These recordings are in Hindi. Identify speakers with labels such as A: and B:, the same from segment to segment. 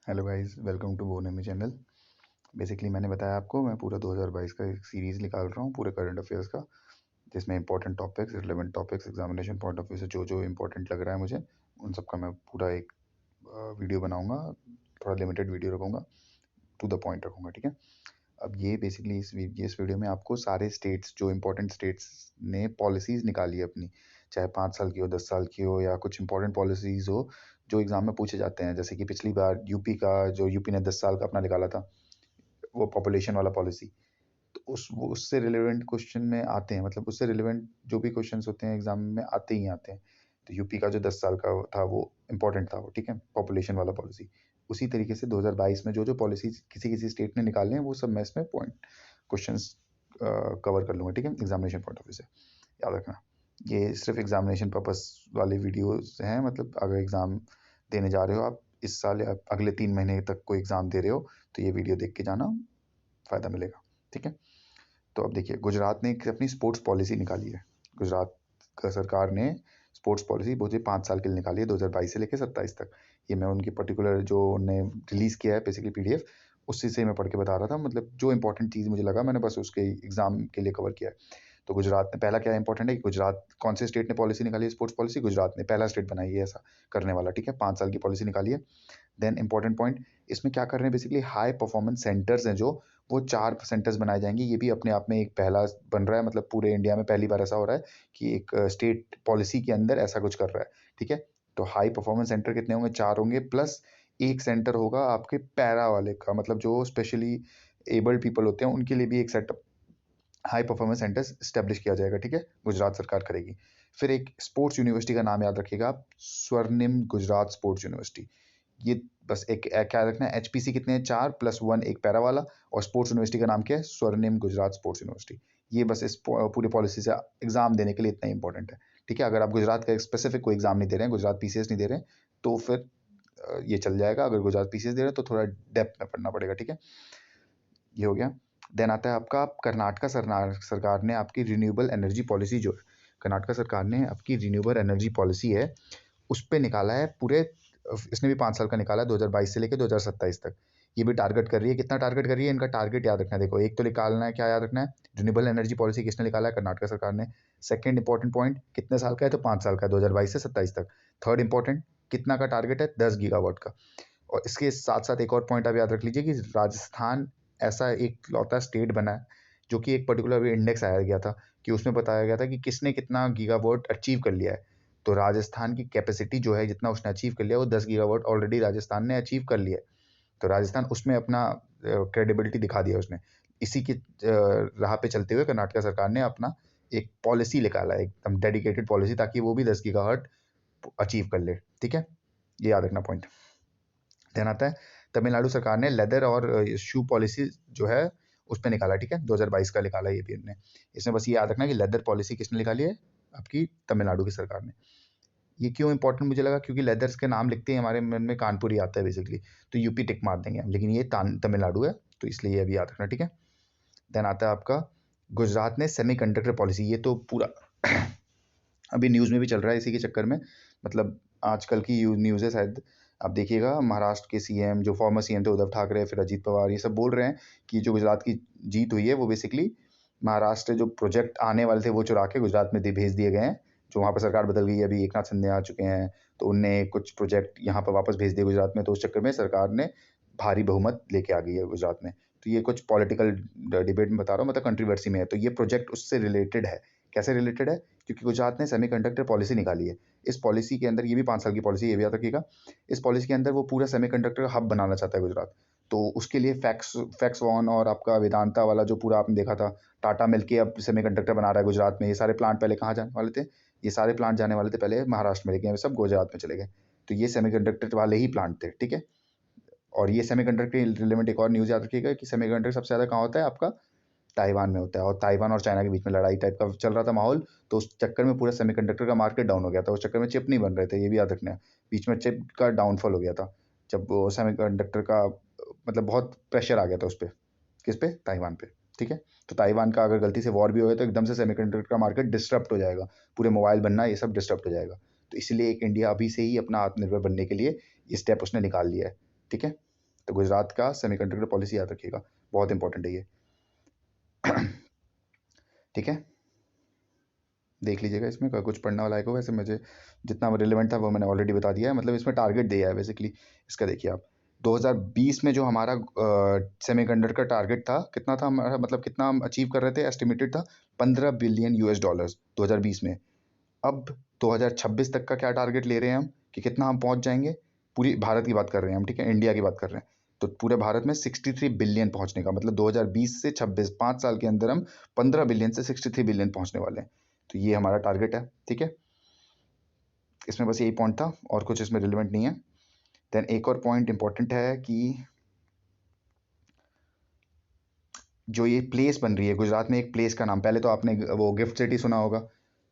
A: हेलो गाइस, वेलकम टू बोनेमी चैनल। बेसिकली मैंने बताया आपको, मैं पूरा 2022 का एक सीरीज़ निकाल रहा हूँ पूरे करंट अफेयर्स का, जिसमें important topics, relevant topics examination point of view से जो जो इंपॉर्टेंट लग रहा है मुझे, उन सब का मैं पूरा एक वीडियो बनाऊंगा। थोड़ा लिमिटेड वीडियो रखूँगा, टू द पॉइंट रखूँगा, ठीक है। अब ये बेसिकली इस वीडियो में आपको सारे स्टेट्स, जो इंपॉर्टेंट स्टेट्स ने पॉलिसीज़ निकाली है अपनी, चाहे 5 साल की हो, 10 साल की हो, या कुछ इंपॉर्टेंट पॉलिसीज़ हो जो एग्जाम में पूछे जाते हैं। जैसे कि पिछली बार यूपी का, जो यूपी ने 10 साल का अपना निकाला था, वो पॉपुलेशन वाला पॉलिसी, तो उससे रिलेवेंट क्वेश्चन में आते हैं। मतलब उससे रिलेवेंट जो भी क्वेश्चंस होते हैं एग्जाम में आते ही आते हैं। तो यूपी का जो 10 साल का था वो इम्पोर्टेंट था, वो ठीक है, पॉपुलेशन वाला पॉलिसी। उसी तरीके से 2022 में जो जो पॉलिसीज किसी किसी स्टेट ने निकाले हैं, वो सब मैं इसमें पॉइंट क्वेश्चंस कवर कर लूँगा, ठीक है, एग्जामिनेशन पॉइंट ऑफ व्यू से। याद रखना, ये सिर्फ एग्जामिनेशन पर्पस वाले वीडियोस हैं। मतलब अगर एग्ज़ाम देने जा रहे हो आप इस साल या अगले 3 महीने तक कोई एग्ज़ाम दे रहे हो, तो ये वीडियो देख के जाना, फ़ायदा मिलेगा, ठीक है। तो अब देखिए, गुजरात ने एक अपनी स्पोर्ट्स पॉलिसी निकाली है। गुजरात का सरकार ने स्पोर्ट्स पॉलिसी मुझे 5 साल के लिए निकाली है, 2022 से लेकर 27 तक। ये मैं उनकी पर्टिकुलर जो उन्होंने रिलीज़ किया है बेसिकली पीडीएफ, उसी से मैं पढ़ के बता रहा था। मतलब जो इंपॉर्टेंट चीज़ मुझे लगा, मैंने बस उसके एग्जाम के लिए कवर किया है। तो गुजरात ने पहला क्या इंपॉर्टेंट है कि गुजरात कौन से स्टेट ने पॉलिसी निकाली है स्पोर्ट्स पॉलिसी? गुजरात ने पहला स्टेट बनाई है ऐसा करने वाला, ठीक है। 5 साल की पॉलिसी निकाली है। देन इंपॉर्टेंट पॉइंट, इसमें क्या कर रहे हैं, बेसिकली हाई परफॉर्मेंस सेंटर्स हैं जो, वो 4 सेंटर्स बनाए जाएंगे। ये भी अपने आप में एक पहला बन रहा है। मतलब पूरे इंडिया में पहली बार ऐसा हो रहा है कि एक स्टेट पॉलिसी के अंदर ऐसा कुछ कर रहा है, ठीक है। तो हाई परफॉर्मेंस सेंटर कितने होंगे? 4 होंगे, प्लस एक सेंटर होगा आपके पैरा वाले का, मतलब जो स्पेशली एबल्ड पीपल होते हैं उनके लिए भी एक setup, high performance centres establish किया जाएगा, ठीक है, गुजरात सरकार करेगी। फिर एक स्पोर्ट्स यूनिवर्सिटी का नाम याद रखिएगा आप, स्वर्णिम गुजरात स्पोर्ट्स यूनिवर्सिटी। ये बस एक क्या रखना है, एचपीसी कितने हैं? 4 + 1 एक पैरा वाला, और स्पोर्ट्स यूनिवर्सिटी का नाम क्या है? स्वर्णिम गुजरात स्पोर्ट्स यूनिवर्सिटी। ये बस इस पूरी पॉलिसी से एग्जाम देने के लिए इतना इंपॉर्टेंट है, ठीक है। अगर आप गुजरात का स्पेसिफिक कोई एग्जाम नहीं दे रहे हैं, गुजरात पीसीएस नहीं दे रहे हैं, तो फिर ये चल जाएगा। अगर गुजरात पीसीएस दे रहे हैं तो थोड़ा डेप्थ में पढ़ना पड़ेगा, ठीक है। ये हो गया। देन आता है आपका, कर्नाटका सरकार ने आपकी रिन्यूएबल एनर्जी पॉलिसी, जो है कर्नाटका सरकार ने आपकी रिन्यूएबल एनर्जी पॉलिसी है, उस पे निकाला है पूरे, इसने भी 5 साल का निकाला है, 2022 से लेकर 2027 तक। ये भी टारगेट कर रही है, कितना टारगेट कर रही है? इनका टारगेट याद रखना है। देखो, एक तो निकालना है, क्या याद रखना है? रिन्यूएबल एनर्जी पॉलिसी किसने निकाला है? कर्नाटक सरकार ने। सेकंड इंपॉर्टेंट पॉइंट, कितने साल का है? तो 5 साल का है, 2022 से 27 तक। थर्ड इंपॉर्टेंट, कितना का टारगेट है? 10 गीगावाट का। और इसके साथ साथ एक और पॉइंट आप याद रख लीजिए कि राजस्थान ऐसा एक लौता स्टेट बना है जो कि एक पर्टिकुलर इंडेक्स आया गया था, कि उसमें बताया गया था कि किसने कितना गीगावाट अचीव कर लिया है। तो राजस्थान की कैपेसिटी जो है, जितना उसने अचीव कर लिया, वो 10 गीगावाट ऑलरेडी राजस्थान ने अचीव कर लिया है। तो राजस्थान उसमें अपना क्रेडिबिलिटी दिखा दिया उसने। इसी की राह पे चलते हुए कर्नाटक सरकार ने अपना एक पॉलिसी निकाला है, एकदम डेडिकेटेड पॉलिसी, ताकि वो भी 10 गीगावाट अचीव कर ले, ठीक है। ये याद रखना पॉइंट। ध्यान आता है, तमिलनाडु सरकार ने लेदर और शू पॉलिसी जो है उस पर निकाला, ठीक है, 2022 का निकाला ये भी इनने। इसमें बस ये याद रखना कि लेदर पॉलिसी किसने निकाली है? आपकी तमिलनाडु की सरकार ने। ये क्यों इंपॉर्टेंट मुझे लगा? क्योंकि लेदर्स के नाम लिखते ही हमारे मन में कानपुर ही आता है बेसिकली, तो यूपी टिक मार देंगे हम, लेकिन ये तमिलनाडु है, तो इसलिए ये भी याद रखना, ठीक है। देन आता है आपका, गुजरात ने सेमीकंडक्टर पॉलिसी। ये तो पूरा अभी न्यूज़ में भी चल रहा है इसी के चक्कर में। मतलब आजकल की न्यूज़ है शायद, आप देखिएगा, महाराष्ट्र के सीएम, जो फॉर्मर सीएम थे, उद्धव ठाकरे, फिर अजीत पवार, ये सब बोल रहे हैं कि जो गुजरात की जीत हुई है, वो बेसिकली महाराष्ट्र जो प्रोजेक्ट आने वाले थे वो चुरा के गुजरात में भेज दिए गए हैं। जो वहाँ पर सरकार बदल गई है, अभी एकनाथ शिंदे आ चुके हैं, तो उनने कुछ प्रोजेक्ट यहाँ पर वापस भेज दिए गुजरात में। तो उस चक्कर में सरकार ने भारी बहुमत लेके आ गई है गुजरात में। तो ये कुछ पॉलिटिकल डिबेट में बता रहा हूँ, मतलब कंट्रोवर्सी में है। तो ये प्रोजेक्ट उससे रिलेटेड है। कैसे रिलेटेड है? क्योंकि गुजरात ने सेमीकंडक्टर पॉलिसी निकाली है। इस पॉलिसी के अंदर, ये भी 5 साल की पॉलिसी, ये भी याद रखिएगा, इस पॉलिसी के अंदर वो पूरा सेमीकंडक्टर का हब बनाना चाहता है गुजरात। तो उसके लिए फैक्सवन और आपका वेदांता वाला जो पूरा आपने देखा था, टाटा मिलके अब सेमीकंडक्टर बना रहा है गुजरात में। ये सारे प्लांट पहले कहाँ जाने वाले थे? ये सारे प्लांट जाने वाले थे पहले महाराष्ट्र में, लेकिन अब सब गुजरात में चले गए। तो ये सेमीकंडक्टर वाले ही प्लांट थे, ठीक है। और ये सेमीकंडक्टर के रिलेवेंट एक और न्यूज़ याद रखिएगा कि सेमीकंडक्टर सबसे ज़्यादा कहाँ होता है? आपका ताइवान में होता है। और ताइवान और चाइना के बीच में लड़ाई टाइप का चल रहा था माहौल, तो उस चक्कर में पूरा सेमीकंडक्टर का मार्केट डाउन हो गया था। उस चक्कर में चिप नहीं बन रहे थे, ये भी याद रखना है। बीच में चिप का डाउनफॉल हो गया था, जब वो सेमीकंडक्टर का, मतलब बहुत प्रेशर आ गया था उस पर। किस पे? ताइवान पे, ठीक है। तो ताइवान का अगर गलती से वॉर भी हो तो एकदम से सेमीकंडक्टर का मार्केट डिस्टर्ब हो जाएगा, पूरे मोबाइल बनना ये सब डिस्टर्ब हो जाएगा। तो इसलिए एक इंडिया अभी से ही अपना आत्मनिर्भर बनने के लिए ये स्टेप उसने निकाल लिया है, ठीक है। तो गुजरात का सेमीकंडक्टर पॉलिसी याद रखिएगा, बहुत इंपॉर्टेंट है ये। ठीक है, देख लीजिएगा, इसमें कुछ पढ़ने वाला है को, वैसे मुझे जितना रिलेवेंट था वो मैंने ऑलरेडी बता दिया है। मतलब इसमें टारगेट दिया है बेसिकली इसका। देखिए आप 2020 में जो हमारा सेमीकंडक्टर का टारगेट था कितना था हमारा, मतलब कितना हम अचीव कर रहे थे, एस्टिमेटेड था $15 बिलियन 2020 में। अब 2026 तक का क्या टारगेट ले रहे हैं हम कि कितना हम पहुंच जाएंगे, पूरी भारत की बात कर रहे हैं हम, ठीक है, इंडिया की बात कर रहे हैं। तो पूरे भारत में 63 बिलियन पहुंचने का मतलब 2020 से 26 5 साल के अंदर हम 15 बिलियन से 63 बिलियन पहुंचने वाले हैं। तो ये हमारा टारगेट है, ठीक है। इसमें बस यही पॉइंट था और कुछ इसमें रिलेवेंट नहीं है। देन एक और पॉइंट इंपॉर्टेंट है कि जो ये प्लेस बन रही है गुजरात में, एक प्लेस का नाम, पहले तो आपने वो गिफ्ट सिटी सुना होगा।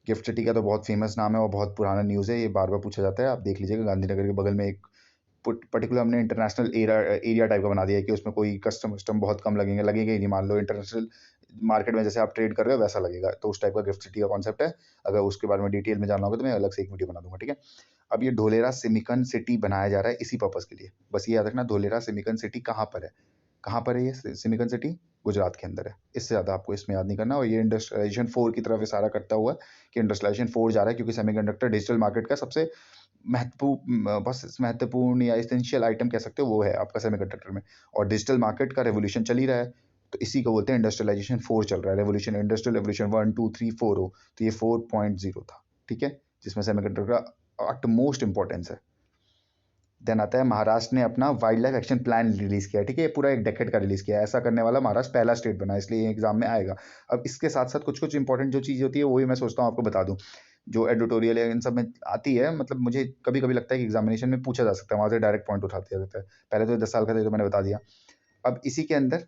A: गिफ्ट सिटी का तो बहुत फेमस नाम है और बहुत पुराना न्यूज़ है, ये बार बार पूछा जाता है। आप देख लीजिएगा, गांधीनगर के बगल में एक पर्टिकुलर हमने इंटरनेशनल एरिया टाइप का बना दिया है कि उसमें कोई कस्टम बहुत कम लगेंगे ही नहीं। मान लो इंटरनेशनल मार्केट में जैसे आप ट्रेड कर रहे हो वैसा लगेगा, तो उस टाइप का गिफ्ट सिटी का कॉन्सेप्ट है। अगर उसके बारे में डिटेल में जानना होगा तो मैं अलग से एक वीडियो बना दूंगा, ठीक है। अब ये ढोलेरा सिमिकन सिटी बनाया जा रहा है इसी पर्पज़ के लिए। बस ये याद रखना, ढोलेरा सिमिकन सिटी कहाँ पर है, कहाँ पर है ये सिमिकन सिटी, गुजरात के अंदर है। इससे ज़्यादा आपको इसमें याद नहीं करना। और ये इंडस्ट्रियलाइजेशन 4 की तरफ इशारा करता हुआ कि इंडस्ट्रियलाइजेशन 4 जा रहा है, क्योंकि सेमीकंडक्टर डिजिटल मार्केट का सबसे बस महत्वपूर्ण या एसेंशियल आइटम कह सकते हो वो है आपका सेमीकंडक्टर में। और डिजिटल मार्केट का रेवोल्यूशन चल ही रहा है, तो इसी को बोलते हैं इंडस्ट्रियलाइजेशन 4 चल रहा है। रेवोल्यूशन, इंडस्ट्रियल रेवोल्यूशन 1 2 3 4 हो, तो ये 4.0 था, ठीक है, जिसमें सेमीकंडक्टर का अटमोस्ट इंपॉर्टेंस है। देन आता है महाराष्ट्र ने अपना wild life action plan release किया है, ठीक है, ये पूरा एक डेकेड का रिलीज किया है। ऐसा करने वाला महाराष्ट्र पहला स्टेट बना है, इसलिए एग्जाम में आएगा। अब इसके साथ साथ कुछ कुछ इंपॉर्टेंट जो चीज़ होती है वही मैं सोचता हूँ आपको बता दूँ, जो एडिटोरियल है इन सब में आती है। मतलब मुझे कभी कभी लगता है कि एग्जामिनेशन में पूछा जा सकता है, वहाँ से डायरेक्ट पॉइंट उठा दिया जाता है। पहले तो 10 साल का था तो मैंने बता दिया। अब इसी के अंदर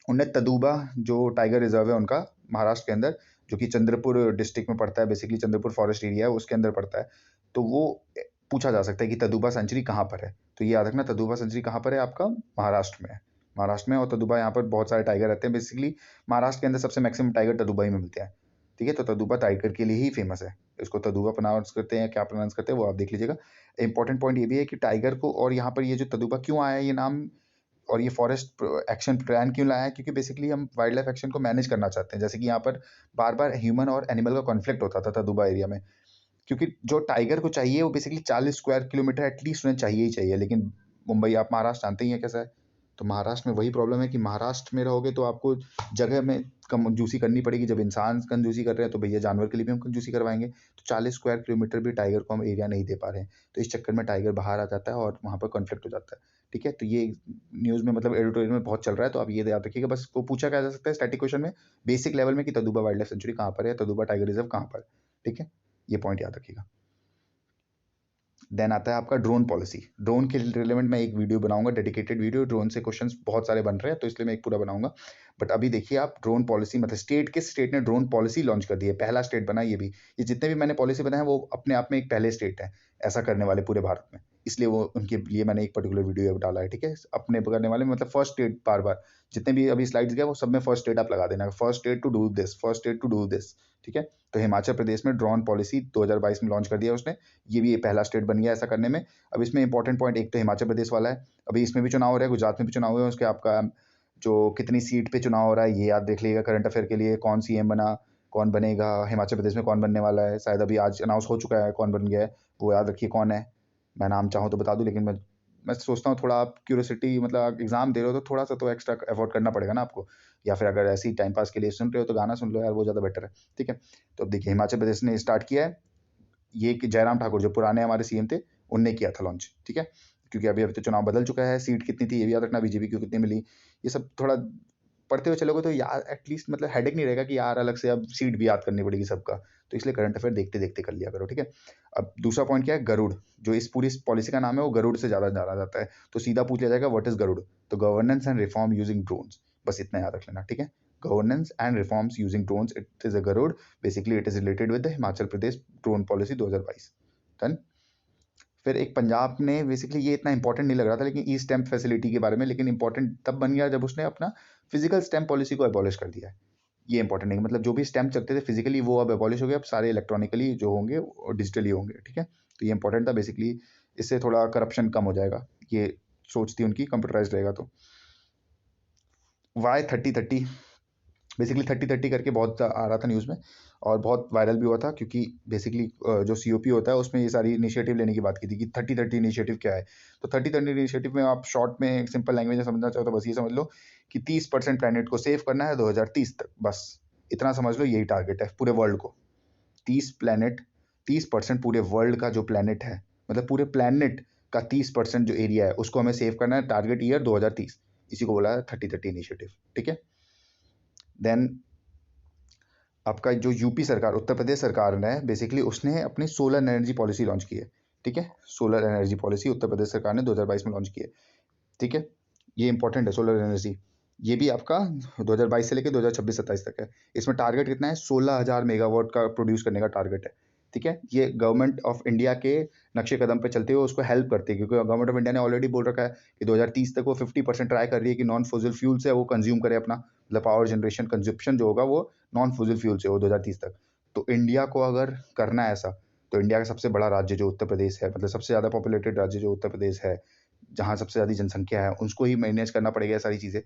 A: उन्हें तदुबा जो टाइगर रिजर्व है उनका महाराष्ट्र के अंदर, जो कि चंद्रपुर डिस्ट्रिक्ट में पड़ता है, बेसिकली चंद्रपुर फॉरेस्ट एरिया है उसके अंदर पड़ता है। तो वो पूछा जा सकता है कि तदुबा सेंचुरी कहाँ पर है। तो ये याद रखना, तदुबा सेंचुरी कहाँ पर है आपका, महाराष्ट्र में है। महाराष्ट्र में, और तदुबा यहाँ पर बहुत सारे टाइगर रहते हैं। बेसिकली महाराष्ट्र के अंदर सबसे मैक्सिमम टाइगर तदुबा ही में मिलते हैं, ठीक है। तो तदुबा टाइगर के लिए ही फेमस है। इसको तदुबा प्रोनाउंस करते हैं, क्या प्रोनाउंस करते हैं वो आप देख लीजिएगा। इंपॉर्टेंट पॉइंट ये भी है कि टाइगर को, और यहाँ पर ये जो तदुबा क्यों आया ये नाम, और ये फॉरेस्ट एक्शन प्लान क्यों लाया है, क्योंकि बेसिकली हम वाइल्ड लाइफ एक्शन को मैनेज करना चाहते हैं। जैसे कि यहाँ पर बार बार ह्यूमन और एनिमल का कॉन्फ्लिक्ट होता था तदुबा एरिया में, क्योंकि जो टाइगर को चाहिए वो बेसिकली 40 स्क्वायर किलोमीटर एटलीस्ट उन्हें चाहिए ही चाहिए। लेकिन मुंबई, आप महाराष्ट्र जानते ही हैं कैसा है। तो महाराष्ट्र में वही प्रॉब्लम है कि महाराष्ट्र में रहोगे तो आपको जगह में कंजूसी करनी पड़ेगी। जब इंसान कंजूसी कर रहे हैं तो भैया जानवर के लिए भी हम कंजूसी करवाएंगे। तो 40 स्क्वायर किलोमीटर भी टाइगर को हम एरिया नहीं दे पा रहे हैं, तो इस चक्कर में टाइगर बाहर आ जाता है और वहाँ पर कॉन्फ्लिक्ट हो जाता है, ठीक है। तो ये न्यूज़ में, मतलब एडिटोरियल में बहुत चल रहा है, तो आप ये याद रखिएगा। बस वो पूछा क्या जा सकता है स्टैटिक क्वेश्चन में, बेसिक लेवल में, कि तदुबा वाइल्ड लाइफ सेंचुरी कहाँ पर है, तदुबा टाइगर रिजर्व कहाँ पर, ठीक है। ये पॉइंट याद रखिएगा। देन आता है आपका ड्रोन पॉलिसी। ड्रोन के रिलेवेंट मैं एक वीडियो बनाऊंगा, डेडिकेटेड वीडियो। ड्रोन से क्वेश्चंस बहुत सारे बन रहे हैं तो इसलिए मैं एक पूरा बनाऊंगा। बट अभी देखिए आप, ड्रोन पॉलिसी मतलब किस स्टेट ने ड्रोन पॉलिसी लॉन्च कर दी है, पहला स्टेट बना ये भी। ये जितने भी मैंने पॉलिसी बनाए हैं वो अपने आप में एक पहले स्टेट है ऐसा करने वाले पूरे भारत में, इसलिए वो उनके लिए मैंने एक पर्टिकुलर वीडियो डाला है, ठीक है। अपने करने वाले मतलब फर्स्ट स्टेट, बार बार जितने भी अभी स्लाइड्स गए वो सब में फर्स्ट स्टेट आप लगा देना, first state to do this, first state to do this, ठीक है। तो हिमाचल प्रदेश में ड्रोन पॉलिसी 2022 में लॉन्च कर दिया उसने, ये भी पहला स्टेट बन गया ऐसा करने में। अब इसमें इंपॉर्टेंट पॉइंट एक तो हिमाचल प्रदेश वाला है, अभी इसमें भी चुनाव हो रहा है, गुजरात में भी चुनाव हुआ है, उसके आपका जो कितनी सीट पे चुनाव हो रहा है ये याद देख लीजिएगा करंट अफेयर के लिए। कौन सीएम बना, कौन बनेगा हिमाचल प्रदेश में, कौन बनने वाला है, शायद अभी आज अनाउंस हो चुका है कौन बन गया है, वो याद रखिए कौन है। मैं नाम चाहूँ तो बता दूं, लेकिन मैं सोचता हूँ थोड़ा आप क्यूरियोसिटी, मतलब आप एग्जाम दे रहे हो तो थोड़ा सा तो एक्स्ट्रा एफर्ट करना पड़ेगा ना आपको, या फिर अगर ऐसे ही टाइम पास के लिए सुन रहे हो तो गाना सुन लो यार, वो ज़्यादा बेटर है, ठीक है। तो अब देखिए हिमाचल प्रदेश ने स्टार्ट किया है, ये कि जयराम ठाकुर जो पुराने हमारे सीएम थे उनने किया था लॉन्च, ठीक है। क्योंकि अभी तो चुनाव बदल चुका है, सीट कितनी थी ये भी याद रखना, बीजेपी को कितनी मिली, ये सब थोड़ा पढ़ते हुए चलोगे तो यार एटलीस्ट मतलब हेडेक नहीं रहेगा कि यार अलग से अब सीट भी याद करनी पड़ेगी सबका। तो इसलिए करंट अफेयर देखते देखते कर लिया करो, ठीक है। अब दूसरा पॉइंट क्या है, गरुड़, जो इस पूरी पॉलिसी का नाम है वो गरुड़ से ज़्यादा जाना जाता है। तो सीधा पूछ लिया जाएगा व्हाट इज गरुड़, तो governance and reform using drones, बस इतना याद रख लेना, ठीक है। Governance and reforms using drones, it is a Garud, basically it is related with the Himachal Pradesh drone policy 2022। Done. फिर एक पंजाब ने, बेसिकली ये इतना इंपॉर्टेंट नहीं लग रहा था लेकिन ई स्टैम्प फैसिलिटी के बारे में, लेकिन इंपॉर्टेंट तब बन गया जब उसने अपना फिजिकल स्टैम्प पॉलिसी को एबॉलिश कर दिया है। ये इंपॉर्टेंट नहीं, मतलब जो भी स्टैम्प चलते थे फिजिकली वो अब एबॉलिश हो गया, अब सारे इलेक्ट्रॉनिकली जो होंगे और डिजिटली होंगे, ठीक है। तो ये इंपॉर्टेंट था बेसिकली, इससे थोड़ा करप्शन कम हो जाएगा, ये सोच थी उनकी, कंप्यूटराइज रहेगा तो। वाई 30-30 बेसिकली 30-30 करके बहुत आ रहा था न्यूज़ में और बहुत वायरल भी हुआ था, क्योंकि बेसिकली जो COP होता है उसमें ये सारी इनिशिएटिव लेने की बात की थी कि 30-30 इनिशिएटिव क्या है। तो 30-30 इनिशिएटिव में आप शॉर्ट में एक सिंपल लैंग्वेज में समझना चाहो तो बस ये समझ लो कि 30% प्लैनेट को सेव करना है 2030 तक, बस इतना समझ लो, यही टारगेट है पूरे वर्ल्ड को। 30% पूरे वर्ल्ड का जो प्लैनेट है, मतलब पूरे प्लैनेट का 30% जो एरिया है उसको हमें सेव करना है, टारगेट ईयर 2030, इसी को बोला है 30-30 इनिशिएटिव। ठीक है। देन आपका जो यूपी सरकार, उत्तर प्रदेश सरकार ने बेसिकली उसने अपनी सोलर एनर्जी पॉलिसी लॉन्च की है। ठीक है, solar energy policy Uttar Pradesh सरकार ने 2022 में लॉन्च की है। ठीक है, ये इंपॉर्टेंट है सोलर एनर्जी। ये भी आपका 2022 से लेकर 2026-27 तक है। इसमें टारगेट कितना है, 16,000 मेगावाट का प्रोड्यूस करने का टारगेट है। ठीक है, ये गवर्नमेंट ऑफ इंडिया के नक्शे कदम पे चलते हुए उसको हेल्प करती है, क्योंकि गवर्नमेंट ऑफ इंडिया ने ऑलरेडी बोल रखा है कि 2030 तक वो 50% ट्राई कर रही है कि नॉन फॉसिल फ्यूल से वो कंज्यूम करे अपना, मतलब पावर जनरेशन कंजप्शन जो होगा वो नॉन फॉसिल फ्यूल से हो 2030 तक। तो इंडिया को अगर करना है ऐसा, तो इंडिया का सबसे बड़ा राज्य जो उत्तर प्रदेश है, मतलब सबसे ज़्यादा पॉपुलेटेड राज्य जो उत्तर प्रदेश है, जहाँ सबसे ज़्यादा जनसंख्या है, उसको ही मैनेज करना पड़ेगा सारी चीज़ें।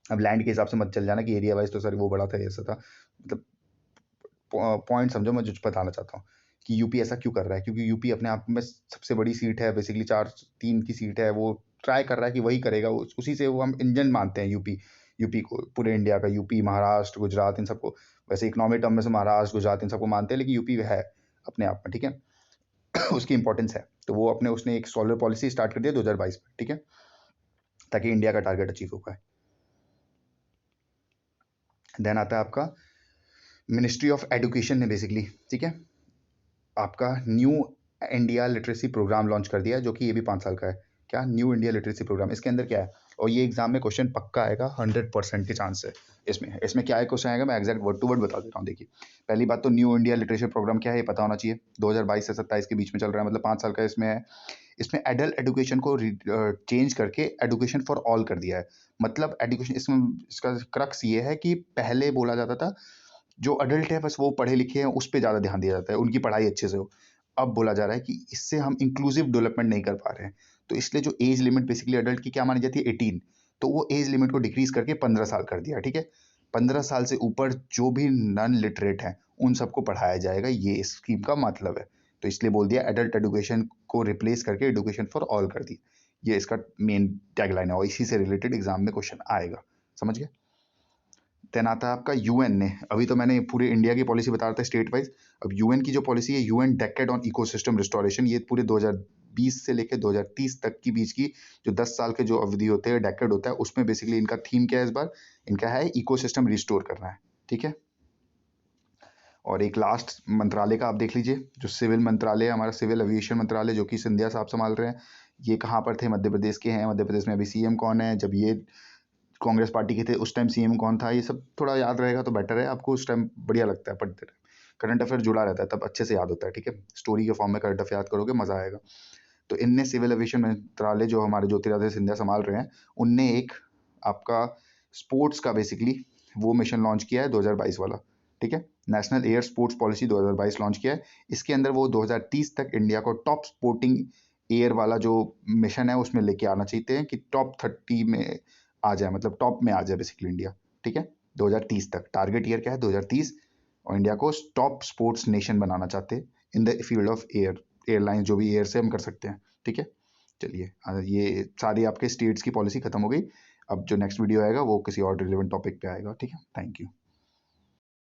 A: अब लैंड के हिसाब से मत चल जाना कि एरिया वाइज तो सर वो बड़ा था, ऐसा था, मतलब पॉइंट समझो मैं जो बताना चाहता हूँ कि यूपी ऐसा क्यों कर रहा है, क्योंकि यूपी अपने आप में सबसे बड़ी सीट है, बेसिकली 4-3 की सीट है, वो ट्राई कर रहा है कि वही करेगा, उसी से वो हम इंजन मानते हैं यूपी को, पूरे इंडिया का। यूपी, महाराष्ट्र, गुजरात, इन सबको, वैसे इकोनॉमिक टर्म में से महाराष्ट्र, गुजरात इन सबको मानते हैं, लेकिन यूपी है अपने आप में। ठीक है उसकी इंपॉर्टेंस है, तो वो उसने एक सोलर पॉलिसी स्टार्ट कर दिया 2022 में। ठीक है, ताकि इंडिया का टारगेट अचीव हो पाए। देन आता है आपका मिनिस्ट्री ऑफ एजुकेशन ने बेसिकली, ठीक है, आपका new India literacy programme launch कर दिया है, जो कि ये भी 5 साल का है। क्या, न्यू इंडिया लिटरेसी प्रोग्राम, इसके अंदर क्या है, और ये एग्जाम में क्वेश्चन पक्का आएगा, 100% के चांस है इसमें क्या है क्वेश्चन आएगा, मैं एग्जैक्ट वर्ड टू वर्ड बता देता हूँ। देखिए, पहली बात तो न्यू इंडिया लिटरेसी प्रोग्राम क्या है ये पता होना चाहिए। 2022 से 27 के बीच में चल रहा है, मतलब 5 साल का इसमें है। इसमें एडल्ट एजुकेशन को चेंज करके एजुकेशन फॉर ऑल कर दिया है। मतलब एजुकेशन, इसमें इसका क्रक्स ये है कि पहले बोला जाता था जो अडल्ट है बस वो पढ़े लिखे हैं, उस पर ज़्यादा ध्यान दिया जाता है, उनकी पढ़ाई अच्छे से हो। अब बोला जा रहा है कि इससे हम इंक्लूसिव डेवलपमेंट नहीं कर पा रहे हैं, तो इसलिए जो एज लिमिट बेसिकली अडल्ट की क्या मानी जाती है, 18, तो वो एज लिमिट को डिक्रीज करके 15 साल कर दिया। ठीक है, 15 साल से ऊपर जो भी नॉन लिटरेट हैं उन सबको पढ़ाया जाएगा, ये इस स्कीम का मतलब है। तो इसलिए बोल दिया एडल्ट एजुकेशन को रिप्लेस करके एजुकेशन फॉर ऑल कर दिया, ये इसका मेन टैगलाइन है, और इसी से रिलेटेड एग्जाम में क्वेश्चन आएगा, समझ गए। देन आता है आपका यूएन ने, अभी तो मैंने पूरे इंडिया की पॉलिसी बता रहा था स्टेट वाइज, अब यूएन की जो पॉलिसी है, UN decade on ecosystem restoration, ये पूरे 2020 से लेकर 2030 तक की बीच की जो 10 साल के जो अवधि होते हैं, डेकेड होता है, उसमें बेसिकली इनका थीम क्या है इस बार, इनका है इकोसिस्टम रिस्टोर करना है। ठीक है, और एक लास्ट मंत्रालय का आप देख लीजिए, जो सिविल मंत्रालय है हमारा, सिविल एविएशन मंत्रालय, जो कि सिंधिया साहब संभाल रहे हैं। ये कहाँ पर थे, मध्य प्रदेश के हैं। मध्य प्रदेश में अभी सीएम कौन है, जब ये कांग्रेस पार्टी के थे उस टाइम सीएम कौन था, ये सब थोड़ा याद रहेगा तो बेटर है, आपको उस टाइम बढ़िया लगता है पढ़ते रहे, करंट अफेयर जुड़ा रहता है, तब अच्छे से याद होता है। ठीक है, स्टोरी के फॉर्म में करंट अफेयर याद करोगे, मजा आएगा। तो इनने सिविल एविएशन मंत्रालय जो हमारे ज्योतिरादित्य सिंधिया संभाल रहे हैं, उनने एक आपका स्पोर्ट्स का बेसिकली वो मिशन लॉन्च किया है 2022 वाला। ठीक है, national air sports policy 2022 launch किया है। इसके अंदर वो 2030 तक इंडिया को टॉप स्पोर्टिंग एयर वाला जो मिशन है उसमें लेके आना चाहते हैं कि टॉप 30 में आ जाए, मतलब टॉप में आ जाए बेसिकली इंडिया। ठीक है, 2030 तक टारगेट ईयर क्या है, 2030, और इंडिया को टॉप स्पोर्ट्स नेशन बनाना चाहते हैं in the field of airline, जो भी एयर से हम कर सकते हैं। ठीक है, चलिए, ये सारी आपके स्टेट्स की पॉलिसी खत्म हो गई। अब जो नेक्स्ट वीडियो आएगा वो किसी और रिलेवेंट टॉपिक पे आएगा। ठीक है, थैंक यू।